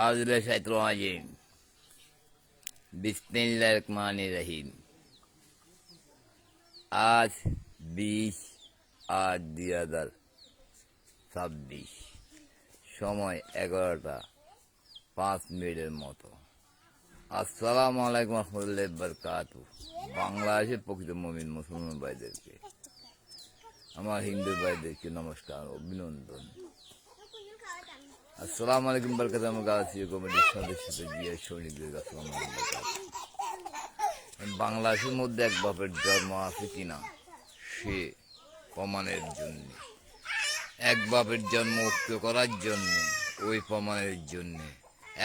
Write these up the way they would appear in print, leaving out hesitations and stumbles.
Auzubillahirrahmanirrahim. बिस्मिल्लाहिर्रहमानिर्रहीम। आज 20/8/2026, সময় 11টা 5 মিনিটের মতো। আসসালামু আলাইকুম রহমতুল্লাহি বারাকাতুহু। বাংলাদেশের প্রকৃত মুমিন মুসলমান ভাইদেরকে, আমার হিন্দু ভাইদেরকে নমস্কার, অভিনন্দন। আসসালামু আলাইকুম বারাকাতুহু। আমার গাছি কমিটির সদস্য জিয়া সৈনিকদের আসসালামু আলাইকুম বারাকাতুহু। বাংলাদেশের মধ্যে এক বাপের জন্ম আছে কিনা সে প্রমাণের জন্য, এক বাপের জন্ম মুক্ত করার জন্য, ওই প্রমাণের জন্য,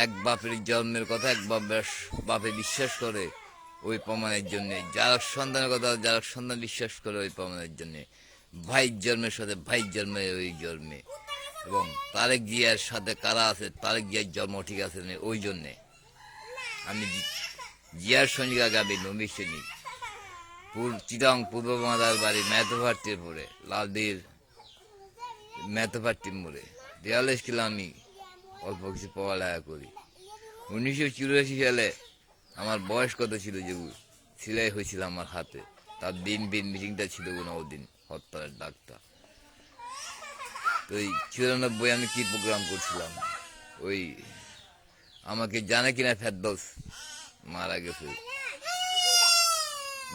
এক বাপের জন্মের কথা এক বাপে বিশ্বাস করে ওই প্রমাণের জন্যে, যারা সন্তানের কথা যারা সন্তান বিশ্বাস করে ওই প্রমাণের জন্যে, ভাইয়ের জন্মের সাথে ভাইয়ের জন্মে ওই জন্মে, এবং তারেক জিয়ার সাথে কারা আছে তারেক জিয়ার জন্ম ঠিক আছে ওই জন্যে আমি জিয়ার সৈনিক আগামী নবীর সৈনিক চিটাং পূর্ব বাংলার বাড়ি মেথোভাট্টির পরে লালদির মেথোভাট্টির মোড়ে 43 কিলো আমি অল্প কিছু পড়ালেখা করি। 1984 সালে আমার বয়স কত ছিল যে সিলাই হয়েছিল আমার হাতে, তার দিন মিটিংটা ছিল ওদিন হরতালের ডাকটা। তো ওই 94 আমি কি প্রোগ্রাম করছিলাম, ওই আমাকে জানে কিনা ফেরদৌস মারা গেছে,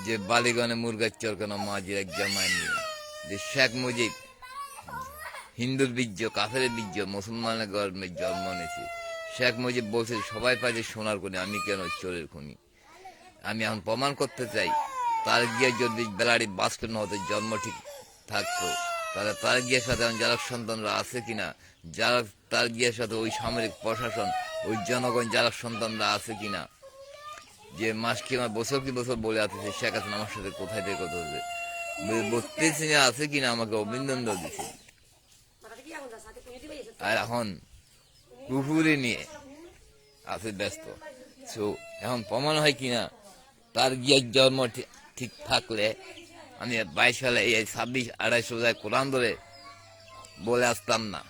যে বালিগণে মুরগার চরকানো মাঝির এক জামাই নিয়ে, যে শেখ মুজিব হিন্দুর বীর্য কাফের বীর্য মুসলমানের গর্ভে জন্ম নিয়েছে। শেখ মুজিব বলছে সবাই পাচ্ছে সোনার খনি, আমি কেন চোরের খনি। আমি এখন প্রমাণ করতে চাই, তার গিয়ে যদি বেলাড়ি বাস্কেট হতে জন্ম ঠিক থাকতো, তাহলে তার গিয়ের সাথে যারা সন্তানরা আছে কিনা, যারা তার গিয়ের সাথে ওই সামরিক প্রশাসন ওই জনগণ যারা সন্তানরা আছে কিনা, যে মাস কি বছর কি বছর বলে আছে শেখ হাসিনা আমার সাথে কোথায় থেকে কথা হচ্ছে 32 আছে কিনা আমাকে অভিনন্দন দিচ্ছে। আর এখন কুকুরে নিয়ে আছে ব্যস্ত। তো এখন প্রমাণ হয় কিনা তার গিয়ে জন্ম ঠিক থাকলে আমি 22 সালে এই 26-28 কোরআন ধরে বলে আসতাম না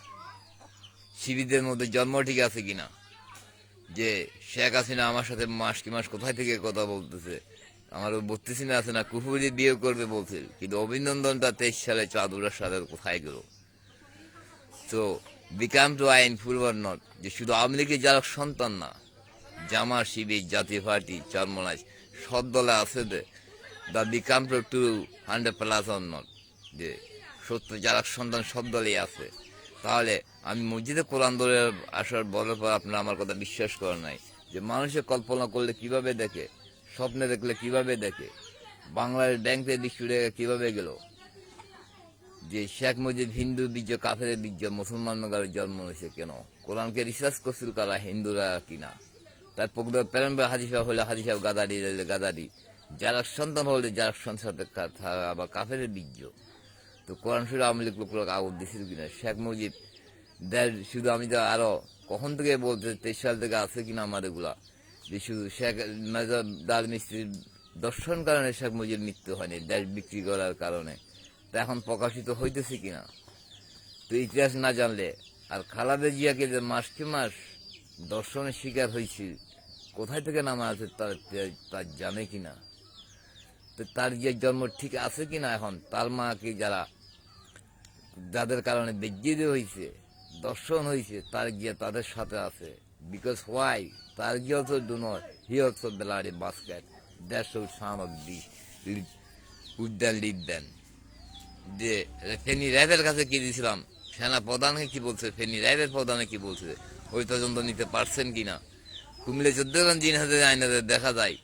শিবিরদের মধ্যে জন্ম ঠিক আছে কিনা, যে শেখ হাসিনা আমার সাথে মাস কি মাস কোথায় থেকে কথা বলতেছে, আমার 32 আছে না কুফুরি বিয়ে করবে বলছে, কিন্তু অভিনন্দনটা 23 সালে চাঁদুরার সাথে কোথায় গেল। তো বিকাম টু আইন ফুলবার নট, যে শুধু আওয়ামী লীগের যারা সন্তান না, জামা শিবির জাতীয় পার্টি চরমনাই সব দলে আছে, the become to 100+ on not, যে সত্য যারা সন্তান সব দলেই আছে। তাহলে আমি মসজিদে কোরআন ধরে আসার বলার পর আপনারা আমার কথা বিশ্বাস করেন নাই, যে মানুষের কল্পনা করলে কিভাবে দেখে, স্বপ্নে দেখলে কিভাবে দেখে, বাংলার ব্যাংকের দিক ছুড়ে কিভাবে গেল, যে শেখ মুজিব হিন্দু বীর্য কাফের বীর্য মুসলমানদের জন্ম হয়েছে কেন, কোরআনকে রিসার্চ করছিল কারা, হিন্দুরা কিনা, তার প্রকৃত প্রেরণ হাজি সাহেব হলে হাজি সাহেব গাদারি, যারা সন্তান হলে যারা সন্তান আবার কাফের বীর্য। তো কোরআন শুরু আওয়ামী লীগ লোক আগুন দিছিল কিনা, শেখ মুজিব শুধু আমি তো আরো কখন থেকে বলতে 23 সাল থেকে আছে কিনা আমার এগুলা, যে শুধু শেখ ডাল মিস্ত্রির দর্শন কারণে শেখ মুজিব মৃত্যু হয়নি, দেশ বিক্রি করার কারণে, তা এখন প্রকাশিত হইতেছে কিনা। তো ইতিহাস না জানলে, আর খালেদা জিয়াকে যে মাস দর্শনের শিকার হয়েছে কোথায় থেকে নামা আছে তার জানে কিনা, তো তার যে জন্ম ঠিক আছে কিনা, এখন তার মাকে যাদের কারণে বেজ্জিত হয়েছে দর্শন হয়েছে তার গিয়ে তাদের সাথে আছে। বিকজ হোয়াই তার গিয়ে also do not he also Bellary basket that's so some of the উদ্যান লিড দেন। যে ফেনী র্যাবের কাছে কি দিয়েছিলাম, সেনা প্রধানকে কি বলছে, ফেনী র্যাবের প্রধানে কি বলছে, ওই তদন্ত নিতে পারছেন কিনা। কুমিল্লা 14 দিন হাতে আইনাদের দেখা যায়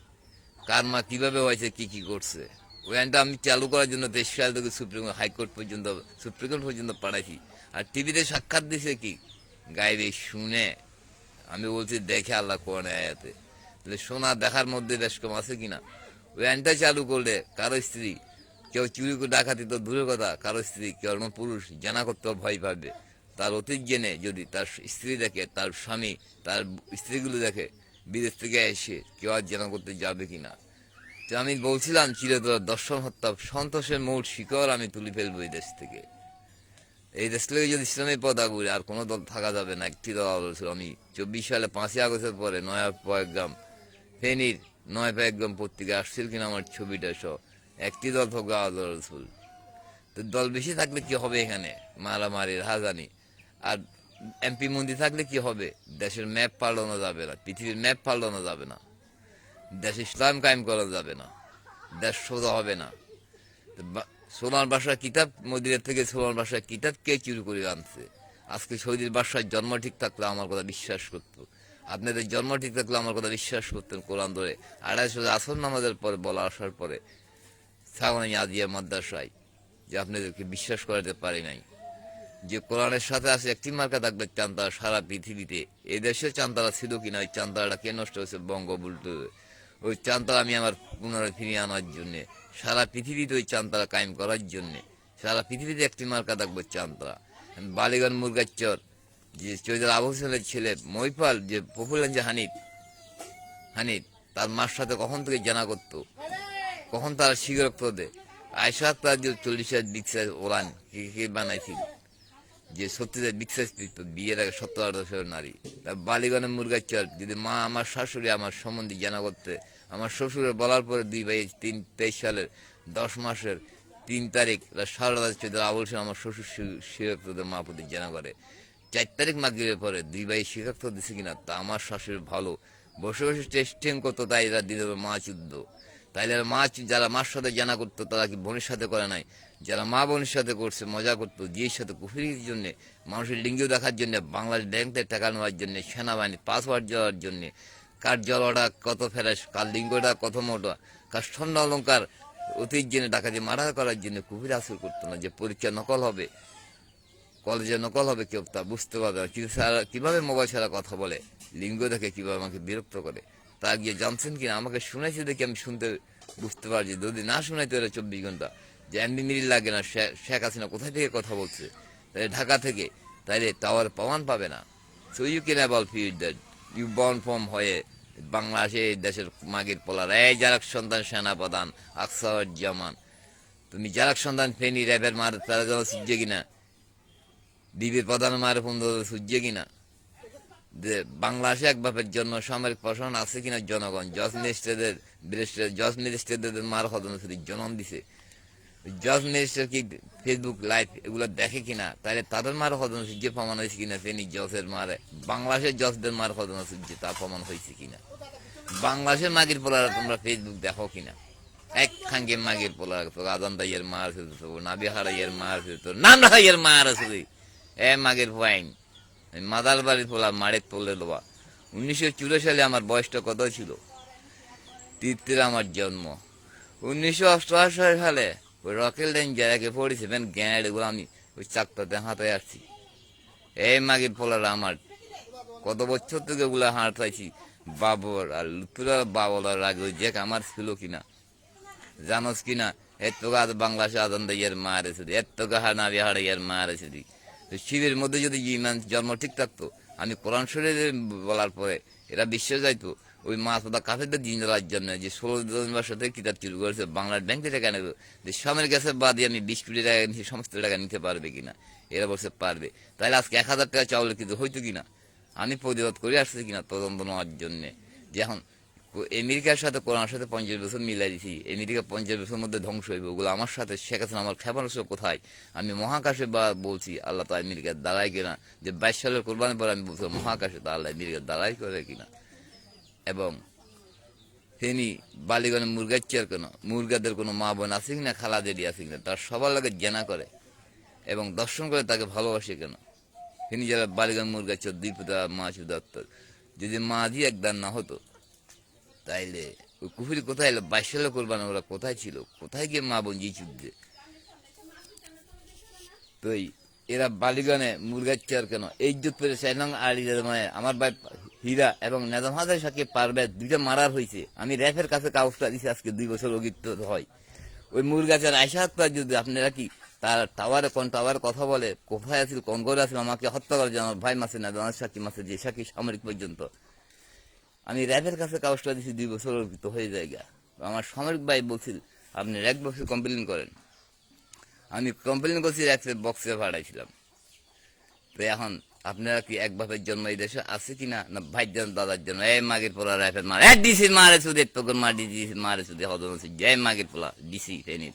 কার মা কিভাবে হয়েছে কি কি করছে। ওই আইনটা আমি চালু করার জন্য 23 সাল থেকে সুপ্রিম কোর্ট পর্যন্ত পাঠাইছি। আর টিভিতে সাক্ষাৎ দিছে কি গাইবে শুনে, আমি বলছি দেখে আল্লাহ কোরআন আয়াতে, তাহলে শোনা দেখার মধ্যে বেশ কম আছে কিনা। ওই আইনটা চালু করলে কারো স্ত্রী কেউ চুরি করে ডাকাতি তো দূরের কথা, কারো স্ত্রী কেউ পুরুষ জানা করতে ভয় পাবে, তার অতীত জেনে যদি তার স্ত্রী দেখে, তার স্বামী তার স্ত্রীগুলো দেখে বিদেশ থেকে এসে কেউ আর জানা করতে যাবে কিনা। তো আমি বলছিলাম চিরতর দর্শন হত্যা সন্তোষের মূল শিকড় আমি তুলে ফেলবো এই দেশ থেকে। এই দেশ থেকে যদি ইসলামী পতাকা উড়ে আর কোনো দল থাকা যাবে না, একটি দল আদর্শ। আমি 24 সালে 5ই আগস্টের পরে নয়া পয়গাম ফেনীর নয় পয়গাম পত্রিকা আসছিল কিনা আমার ছবিটা সহ, একটি দল থাকবে আদর্শ। তো দল বেশি থাকলে কি হবে, এখানে মারামারি রাহাজানি। আর এমপি মন্ত্রী থাকলে কি হবে, দেশের ম্যাপ পাল্টানো যাবে না, পৃথিবীর ম্যাপ পাল্টানো যাবে না, দেশ ইসলাম কায়েম করা যাবে না, দেশ সোজা হবে না। সোনার বাসার কিতাব, মদিনার থেকে সোনার বাসার কিতাব কে চুরি করে আনছে? আজকে সৌদির বাসায় জন্ম ঠিক থাকলে আমার কথা বিশ্বাস করতো, আপনাদের জন্ম ঠিক থাকলে আমার কথা বিশ্বাস করতেন। কোরআন ধরে 250 আসর নামাজের পরে বলা আসার পরে সাগনাই আজিয়া মাদ্রাসায় যে আপনাদেরকে বিশ্বাস করাতে পারি নাই যে কোরআনের সাথে আছে একটি মার্কা থাকবে চান্তারা সারা পৃথিবীতে। এই দেশে চান্তারা ছিল কিনা, ওই চান্তারাটা কে নষ্ট হয়েছে বঙ্গবন্ধু, ওই চান্তারা আমি আমার পুনরায় ফিরিয়ে আনার জন্যে, সারা পৃথিবীতে ওই চান্তারা কায়েম করার জন্যে, সারা পৃথিবীতে একটি মার্কা থাকবে চান্তারা। বালিগঞ্জ মুরগাচ্চর যে চৈদার আবু হোসেনের ছেলে মহিপাল, যে পপুলার যে হানিফ তার মার সাথে কখন থেকে জানা করতো, কখন তারা শিগরক্ত দেয়। আয়সা তার যে 40 বিক্সার ওরান কে বানাইছিল, যে সত্যিদের বিশ্বাস দিত বিয়ের আগে 17-18 নারী। তার বালিগণের মুরগার চাল যদি মা আমার শাশুড়ি আমার সম্বন্ধে জানা করতে, আমার শ্বশুরের বলার পরে 2 ভাই 23 সালের 10 মাসের 3 তারিখ সারা রাত চৈত্র আবুল সেন আমার শ্বশুর শিরক্তদের মা প্রতি জানা করে। 4 তারিখ মাগরিবের পরে 2 ভাই শিরক্ত দিছে কিনা তা আমার শাশুড়ি ভালো বসে বসে টেস্টিং করতো, তাই এরা দিল মা চুদ্দ। তাইলে মা যারা মার সাথে জানা করতো তারা কি বোনের সাথে করে নাই? যারা মা বোনের সাথে করছে মজা করতো, জিয়ের সাথে কুফরির জন্য, মানুষের লিঙ্গ দেখার জন্য, বাংলাদেশ ব্যাংক থেকে টাকা নেওয়ার জন্য, সেনাবাহিনী পাসওয়ার্ড যাওয়ার জন্য, কার জলটা কত ফেরাস, কার লিঙ্গটা কত মোটা, কার স্বর্ণ অলঙ্কার অতীত জন্য ডাকাতি মারা করার জন্য কুফরি হাসিল করতো না। যে পরীক্ষা নকল হবে, কলেজে নকল হবে, কেউ তা বুঝতে পারবে না। কিভাবে মোবাইল ছাড়া কথা বলে, লিঙ্গ দেখে কিভাবে আমাকে বিরক্ত করে, তা গিয়ে জানছেন কিনা? আমাকে শুনেছি দেখি আমি শুনতে বুঝতে পারছি। যদি না শুনাইতে এরা 24 ঘন্টা যে এমবি মিনিট লাগে না, শেখ হাসিনা কোথায় থেকে কথা বলছে, তাই ঢাকা থেকে, তাইলে টাওয়ার প্রমাণ পাবে না। So you can able feed that you born from হয়ে বাংলাদেশে দেশের মাগের পোলার, এই যারাক সন্তান সেনাপ্রধান আকসারুজ্জামান, তুমি যারাক সন্তান ফেনী র্যাবের মার তারা যেন সূর্য কিনা, ডিবির প্রধান মার ফোন সূর্য কিনা, যে বাংলাদেশে এক বাপের জন্য সামরিক প্রশাসন আছে কিনা, জনগণ জজ ম্যাজিস্ট্রেটদের মার হদন জন্ম দিছে, জজ ম্যাজিস্ট্রেট কি ফেসবুক লাইভ এগুলো দেখে কিনা, তাহলে তাদের মার হদন সূর্য প্রমাণ হয়েছে কিনা? ফেনী জজের মারে বাংলাদেশের জজদের মার হদন সূর্য তা প্রমাণ হয়েছে কিনা? বাংলাদেশের মাগির পোলারা তোমরা ফেসবুক দেখো কিনা? এক খাঙ্গে মাগির পোলারা তো আদান দাইয়ের মার ফেলতো, নাবি হারাইয়ের মার ফেলতো, নাম রাখাইয়ের মার আছে এ মাগের পয়েন্ট মাদার বাড়ির পোলা মারে তোলে লোবা। 1984 সালে আমার বয়সটা কত ছিল? 33 আমার জন্ম। 1988 সালে ওই রকেল ডেঞ্জারকে 47 গ্যাঁড় এগুলো আমি ওই চাকটাতে হাতে আসছি। এই মাগির পোলারা আমার কত বছর থেকে ওগুলো হাঁট পাইছি। বাবর আর লুতুরা বাবলার আগে ওই জ্যাক আমার ছিল কিনা জানোস কিনা? এর তোকে আজ বাংলাদেশে আদান দাইয়ের মার এসে এর তোকে নাবি হারাইয়ের মার এসে দিই। শিবের মধ্যে যদি ইমান জন্ম ঠিক থাকতো, আমি কোরআন শরীফে বলার পরে এরা বিশ্বাস যাইতো ওই মাছ ওটা কাফেরদের দিন দেওয়ার জন্য, যে 16 বছর থেকে কিতাব চুরি করেছে বাংলার ব্যাংকে টাকা নেবে, যে সামনের কাছে বাদে আমি 20 কোটি টাকা নিয়ে সমস্ত টাকা নিতে পারবে কিনা? এরা বলছে পারবে। তাহলে আজকে 1000 টাকা চাউলের কিন্তু হইতো কিনা? আমি প্রতিবাদ করে আসছি কিনা তদন্ত নেওয়ার জন্যে। যে এখন আমেরিকার সাথে কোরআনের সাথে 50 বছর মিলাই দিছি, আমেরিকা 50 বছরের মধ্যে ধ্বংস হইবে, ওগুলো আমার সাথে শেখ হাসিনা আমার ক্ষেপণাস্ত্র কোথায়? আমি মহাকাশে বা বলছি আল্লাহ তো আমেরিকার দাঁড়ায় কিনা, যে 22 সালের কোরবানির পর আমি বলছি মহাকাশে তা আল্লাহ আমেরিকার দাঁড়াই করে কিনা। এবং ফেনী বালিগণের মুরগার চেয়ার কেন, মুরগাদের কোনো মা বোন আছে কিনা, খালাদেরই আছে কিনা, তার সবার লাগে জেনা করে এবং দর্শন করে তাকে ভালোবাসে কেন? ফেনী জেলার বালিগঞ্জ মুরগার চেয়ার 2 পুতা মা দত্তর, যদি মা দিয়ে একদান না হতো তাইলে ওই কুফুরি কোথায় এলো? 22 সালে কোরবানি ওরা কোথায় ছিল? কোথায় গিয়ে মা বোন জি চুদ্দে? তো এরা বালিগণে মুরগার চেয়ার কেন এই ইজ্জত পেরে চাইলাম। আর আমার ভাই হীরা এবং নেজাম হাজার সাথে পারবে 2টা মারার হয়েছে। আমি র্যাফের কাছে কাগজটা দিচ্ছি, আজকে 2 বছর অগিত হয়। ওই মুরগাচার আইসা যদি আপনারা কি তার টাওয়ারে কোন টাওয়ারে কথা বলে, কোথায় আছিল, কোন করে আছিল, আমাকে হত্যা করে যে আমার ভাই মাসে না আমার সাক্ষী মাসে যে সাক্ষী সামরিক পর্যন্ত আমি র্যাবের কাছে কাগজটা দিচ্ছি, 2 বছর অর্পিত হয়ে যায়। আমার সামরিক ভাই বলছিল আপনি 1 বছর কমপ্লেন করেন। আমি কমপ্লেন করছি, র্যাবের বক্সে ভাড়াইছিলাম। তো এখন আপনারা কি এক বাপের জন্ম এই দেশে আছে কিনা, না ভাইজান দাদার জন্য? এই মাগের পোলা রাইফেল মারে ডিসি মারে সুদে তোকে মারি দিছি মারে সুদে হদন জয় মাগের পোলা ডিসি ফেনির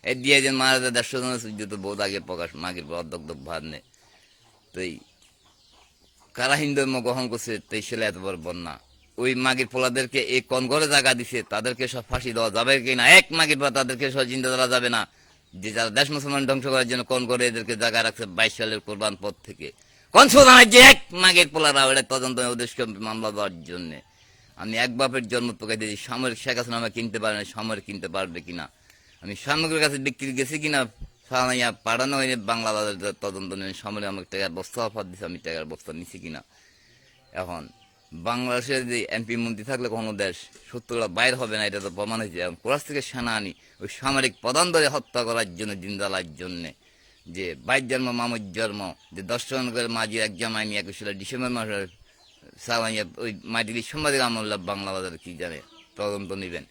এই দিয়ে যে মারা 150 জন সূর্য তো বহুত আগে প্রকাশ মাগের পোলা অর্ধক ভাত নেই। তো এই কারা হিন্দু ধর্ম গ্রহণ করছে 23 সালে এত বড় বন্যা, ওই মাগির পোলাদেরকে এই কনগরে জায়গা দিছে, তাদেরকে সব ফাঁসি দেওয়া যাবে কিনা? এক মাগির পোলা তাদেরকে সব চিন্তা করা যাবে না যে যারা দেশ মুসলমান ধ্বংস করার জন্য কনগরে এদেরকে জায়গা রাখছে 22 সালের কোরবান পথ থেকে কোন সোধানের যে এক মাগের পোলারা ওটা তদন্ত ওদেরকে মামলা দেওয়ার জন্য। আমি এক বাপের জন্ম তোকে দিয়েছি, সামরিক শেখ হাসিনা আমাকে কিনতে পারে না, সামরিক কিনতে পারবে কিনা? আমি সামগ্রীর কাছে বিক্রি গেছি কিনা পাঠানো হয়নি বাংলাদেশের তদন্ত নেই, সামরিক আমাকে টাকার বস্তা অফার দিচ্ছে, আমি টাকার বস্তা নিছি কিনা? এখন বাংলাদেশের যে এমপি মন্ত্রী থাকলে কোনো দেশ সত্যগুলো বাইর হবে না, এটা তো প্রমাণ হয়েছে। এখন কোরাস থেকে সেনা আনি ওই সামরিক প্রধান ধরে হত্যা করার জন্য, জিন্দালার জন্যে, যে 22 জন্ম মামুর জন্ম, যে 10 জন করে মাঝির এক জামাই নিয়ে 21 সালের ডিসেম্বর মাসের সালাইয়া ওই মাটির সাংবাদিক আমল্লা বাংলা বাজার কি জানে তদন্ত নেবেন।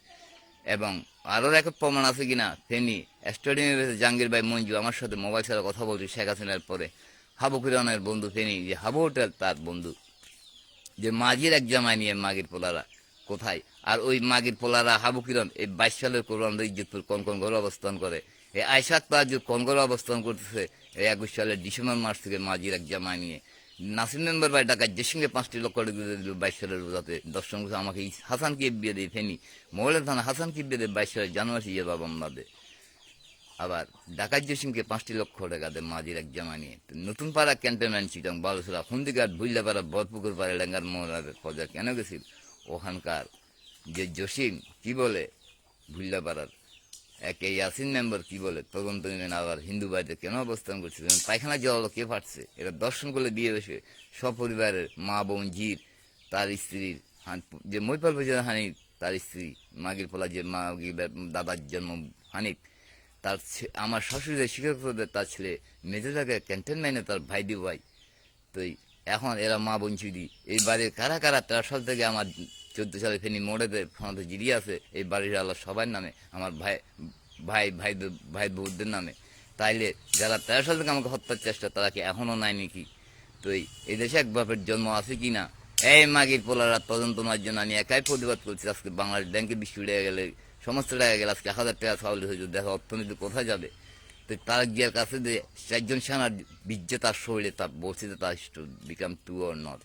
এবং আরও এক প্রমাণ আছে কিনা, ফেনী স্টেডিয়ামে জাহাঙ্গীর ভাই মঞ্জু আমার সাথে মোবাইল ছাড়া কথা বলছি শেখ হাসিনার পরে, হাবু কিরণের বন্ধু ফেনী, যে হাবু হোটেল তার বন্ধু, যে মাঝির এক জামাই নিয়ে মাগির পোলারা কোথায়? আর ওই মাগির পোলারা হাবু কিরণ এই 22 সালের কোরআন ইজ্জতপুর কনকন ঘরে অবস্থান করে, এই আয়সাত তাজুর কনগরে অবস্থান করতেছে এই 21 সালের ডিসেম্বর মাস থেকে মাঝির এক জামাই নিয়ে। নাসির মেম্বার ভাই ঢাকা যে সঙ্গে 5 লক্ষ টাকা দিল 22 সালের রোজাতে, দর্শন করছে আমাকে হাসান কি বিয়ে দিয়ে ফেনি মহলের থানা হাসান কি বিয়ে দেয় 22 সালের জানুয়ারি ইয়ে বাবা আমাদের। আবার ঢাকার যে সিংকে 5 লক্ষ টাকা দেয় মাঝির এক জামা নিয়ে। নতুন পাড়া ক্যান্টনমেন্ট চিটং বালুসরা হুন্দিঘাট ভুল্লাপাড়া ভরপুকুর পাড়া লেঙ্গার মোহরাদের খোঁজা কেন গেছিল? ওখানকার যে জসিম কি বলে ভুল্লাপাড়ার একে ইয়াসিন মেম্বার কি বলে তদন্ত নেবেন, আবার হিন্দু বাড়িতে কেন অবস্থান করছে? পায়খানা জল কে ফাটছে? এটা দর্শন করলে বিয়ে বসে সপরিবারের মা বোন জির, তার স্ত্রীর যে মৈপাল হানি, তার স্ত্রী মাগির পোলা যে মা দাদার জন্ম হানিফ, তার আমার শ্বশুরের শিক্ষকদের তার ছেলে মেজোদাকে ক্যান্টনমেন্টে তার ভাই দি ভাই। তো এখন এরা মা বোন চুদি এই বাড়ির কারা কারা 13 সাল থেকে আমার 14 সালে ফেনি মোড়েতে ফোনাতে জিরি আছে এই বাড়ির আল্লাহ সবার নামে, আমার ভাই ভাই ভাই ভাই বৌদ্ধের নামে। তাইলে যারা 13 সাল থেকে আমাকে হত্যার চেষ্টা তারা কি এখনো নাই নাকি? তো এই দেশে এক বাপের জন্ম আছে কি না? এই মাগির পোলারা তদন্ত নেওয়ার জন্য আমি একাই প্রতিবাদ করছি। আজকে বাংলাদেশ ব্যাংকে 20 কোটি টাকা গেলে, সমস্ত টাকা গেলে, আজকে 1000 টাকা ছাউলি হয়েছে, দেখো অর্থনীতি কোথায় যাবে? তো তার গিয়ার কাছে যে 4 জন সেনার বীর্য তার শরীরে তার বলছে তার বিকাম টু অর নট,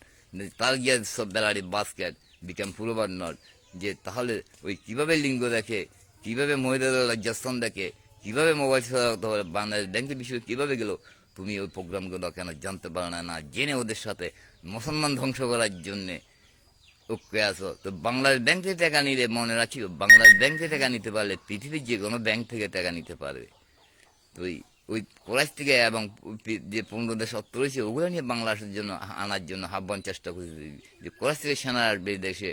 তার গিয়ার সব Bellary basket become prove or not, যে তাহলে ওই কিভাবে লিঙ্গ দেখে, কিভাবে মহিলাদের লজ্জাস্থান দেখে, কিভাবে মোবাইল ছাড়া বাংলাদেশ ব্যাংকের বিষয়ে কিভাবে গেল? তুমি ওই প্রোগ্রামগুলো কেন জানতে পারো না? না জেনে ওদের সাথে মুসলমান ধ্বংস করার জন্যে ওকে আসো। তো বাংলাদেশ ব্যাংক থেকে টাকা নিলে মনে রাখি, বাংলাদেশ ব্যাংক থেকে টাকা নিতে পারলে পৃথিবীর যে কোনো ব্যাংক থেকে টাকা নিতে পারবে। তো ওই কোরাইশ থেকে এবং যে 15 দেশ অর্থ রয়েছে ওগুলো নিয়ে বাংলাদেশের জন্য আনার জন্য আহ্বান চেষ্টা করছে, যে কোরাইশ থেকে সেনা আসবে এই দেশে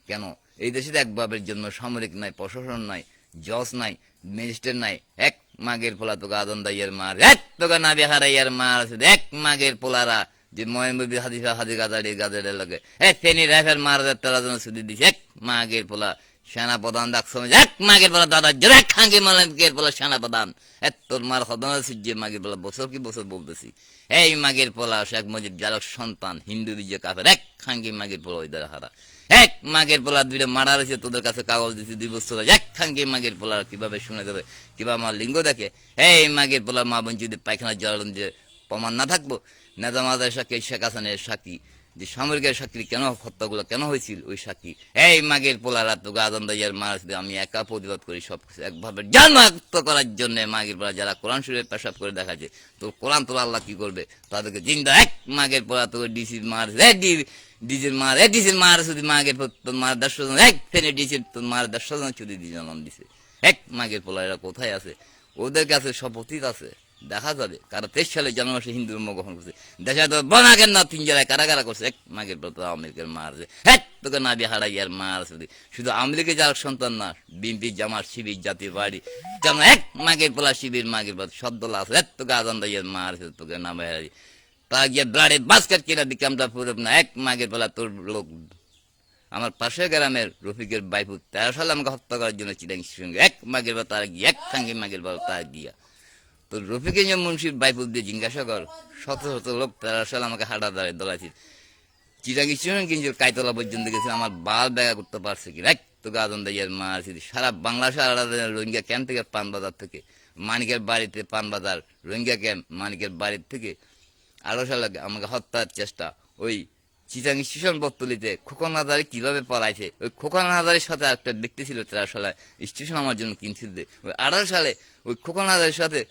কেন? এই দেশে এক বাবের জন্য সামরিক নাই, প্রশাসন নাই, জজ নাই, ম্যাজিস্ট্রেট নাই। এক মাগের পোলা তোকে আদন দাইয়ের মার, এক তোকে না বেহারাইয়ার মার আছে, এক মাগের পোলারা যে ময়মবি হাদিফা হাদি গাদাড়ি গাদের লাগে এক ফেনি রাইফেল মার তারা জন্য সুদি দিছে। এক মাগের পোলা সেনা প্রধান ডাকছ এক মাগের পোলা দাদার জন্য এক খাঙ্গি মাগের পোলা সেনা প্রধান এত তোর মার হদন যে মাগের পোলা বছর কি বছর বলতেছি। এই মাগের পোলা শেখ মুজিব জালক সন্তান হিন্দু বিজয় কাফের এক খাঙ্গি মাগের পোলা ওই দ্বারা হারা। এক মাগের পোলা দুইটা মারা রয়েছে, তোদের কাছে কাগজ দিচ্ছি 2 বছর, এক খাঙ্গি মাগের পোলা কিভাবে শুনে দেবে, কিভাবে আমার লিঙ্গ দেখে? এই মাগের পোলা মা বোন যদি পায়খানা জ্বালান যে প্রমাণ না থাকবো, নেতা মাদার সাক্ষী শেখ হাসানের সাক্ষী, যে সামরিকের সাক্ষী কেন হত্যাগুলো কেন হয়েছিল ওই সাক্ষী। এই মাগের পোলারা তো গাজন দাইয়ার মার, আমি একা প্রতিবাদ করি সবকিছু একভাবে জন্মাক্ত করার জন্য। মাগের পোলা যারা কোরআন শরীফে পেশাব করে দেখাচ্ছে, তো কোরআন তোর আল্লাহ কি করবে তাদেরকে জিন্দা। এক মাগের পোলা তোকে ডিসির মার, ডিজির মার, ডিসির মার শুধু মাগের তোর মার 10 জন, এক ফেনে ডিসির তোর মার 10 জন চুরি দিয়ে জন্ম দিছে। এক মাগের পোলা এরা কোথায় আছে? ওদের কাছে সব অতীত আছে, দেখা যাবে কারা 23 সালে জানুয়ারি হিন্দু ধর্ম গ্রহণ করছে। দেখা তো বনাকের না 3 জেলায় কারা কারা করছে। এক মাগের পর আমেরিকার মারছে, হ্যাঁ তোকে না বিহারাইয়ার মারছে। শুধু আমেরিকা যার সন্তান না, বিএনপি জামাত শিবির জাতীয় পার্টি যেমন এক মাগের পোলা শিবির মাগের পর সব দল আছে, তোকে আজান দাইয়ার মারছে, তোকে না বিহারি তা গিয়ে ব্লাডের বাস্কেট কিনা বিকামটা পুরো না। এক মাগের পোলা তোর লোক আমার পাশের গ্রামের রফিকের বাইপুর 13 সালে আমাকে হত্যা করার জন্য চিটাং এক মাগের পর তার গিয়ে এক খাঙ্গি মাগের পর তার গিয়া। তো রফিকুল মুন্সির বাইপুল দিয়ে জিজ্ঞাসা কর, শত শত লোক 13 সালে আমাকে হাঁটা দাঁড়িয়ে দলাইছি, চিটাং স্টেশন কিন্তু কাইতলা পর্যন্ত গেছে, আমার বাল ব্যাগা করতে পারছে কি রাখ তোকে আদম দাইয়ার মারছি। সারা বাংলাদেশে আলাদা রোহিঙ্গা ক্যাম্প থেকে পানবাজার থেকে মানিকের বাড়িতে পানবাজার রোহিঙ্গা ক্যাম্প মানিকের বাড়ির থেকে 18 সালে আমাকে হত্যার চেষ্টা, ওই চিটাং স্টেশন বত্তলিতে খোকন হাজারে কিভাবে পড়াইছে, ওই খোকন হাজারের সাথে একটা ব্যক্তি ছিল 13 সালে স্টেশন আমার জন্য কিনছিল, ওই 18 সালে ওই খোকন হাজারের সাথে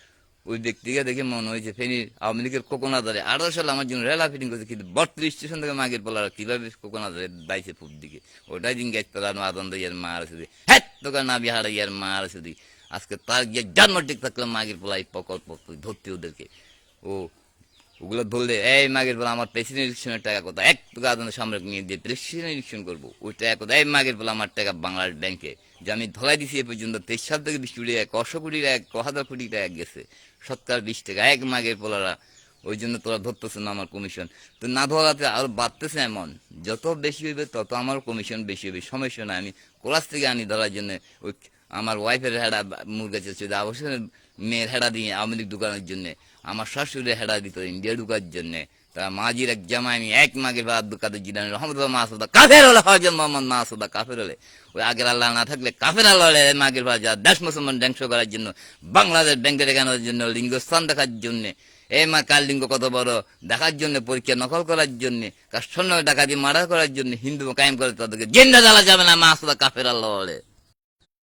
ওই ব্যক্তিকে দেখে মনে হয়েছে ফেনীর আওয়ামী লীগের কোকোনাদারে 18 সালে আমার জন্য রেলা ফিটিং করেছে, কিন্তু 32 স্টেশন থেকে মাগের বলার কিভাবে কোকোনাদারে দাইছে পূব দিকে, ওটাই দিন গাছ তোলানো আদন্দ ইয়ার মা আর শুধু হ্যাঁ তোকে না বিহার ইয়ার মা আর শুধু আজকে তার গিয়ে জন্ম ঠিক থাকলে মাগের পোলাই প্রকল্প ধরতে ওদেরকে, ও ওগুলো ধরলে এই মাগের বলা আমার প্রেসিডেন্ট ইলেকশনের টাকা কোথায়, এক তোকে আদন্দ সামনে নিয়ে দিয়ে প্রেসিডেন্ট ইলেকশন করবো, ওই টাকা কোথায়, এই মাগের বলা আমার টাকা বাংলাদেশ ব্যাংকে যে আমি ধলাই দিছি এ পর্যন্ত 23 সাল থেকে 20 কোটি টাকা 100 কোটি টাকা 1000 কোটি টাকা গেছে, সৎকার 20 টাকা এক মাগের পোলারা, ওই জন্য তোরা ধরতেছে না আমার কমিশন, তো না ধরাতে আরো বাড়তেছে, এমন যত বেশি হইবে তত আমার কমিশন বেশি হবে, সমস্যা না, আমি কোলাস থেকে আনি ধরার জন্য, ওই আমার ওয়াইফের হেডা মুরগা চেয়েছে অবশ্যই মেয়ের হেডা দিয়ে আওয়ামী লীগ ঢুকানোর জন্য, আমার শাশুড়ি হেডা দিত ইন্ডিয়া ঢুকার জন্য, তা মাঝির এক জামাই আমি এক মাগের বাদ কাদের জিলানি রহমতুল্লাহ মাসুদা কাফের হলে হজরত মোহাম্মদ মাসুদা কাফের হলে, ওই আগের আল্লাহ না থাকলে কাফের আল্লাহ হলে মাগের বাদ যা দেশ মুসলমান ধ্বংস করার জন্য, বাংলাদেশ ব্যাংকে দেখানোর জন্য, লিঙ্গস্থান দেখার জন্য, এই মা কার লিঙ্গ কত বড় দেখার জন্য, পরীক্ষা নকল করার জন্য, কার স্বর্ণ ডাকাতি মারা করার জন্য হিন্দু কায়েম করে তাদেরকে জিন্দা জ্বালা যাবে না, মাসুদা কাফের আল্লাহ হলে।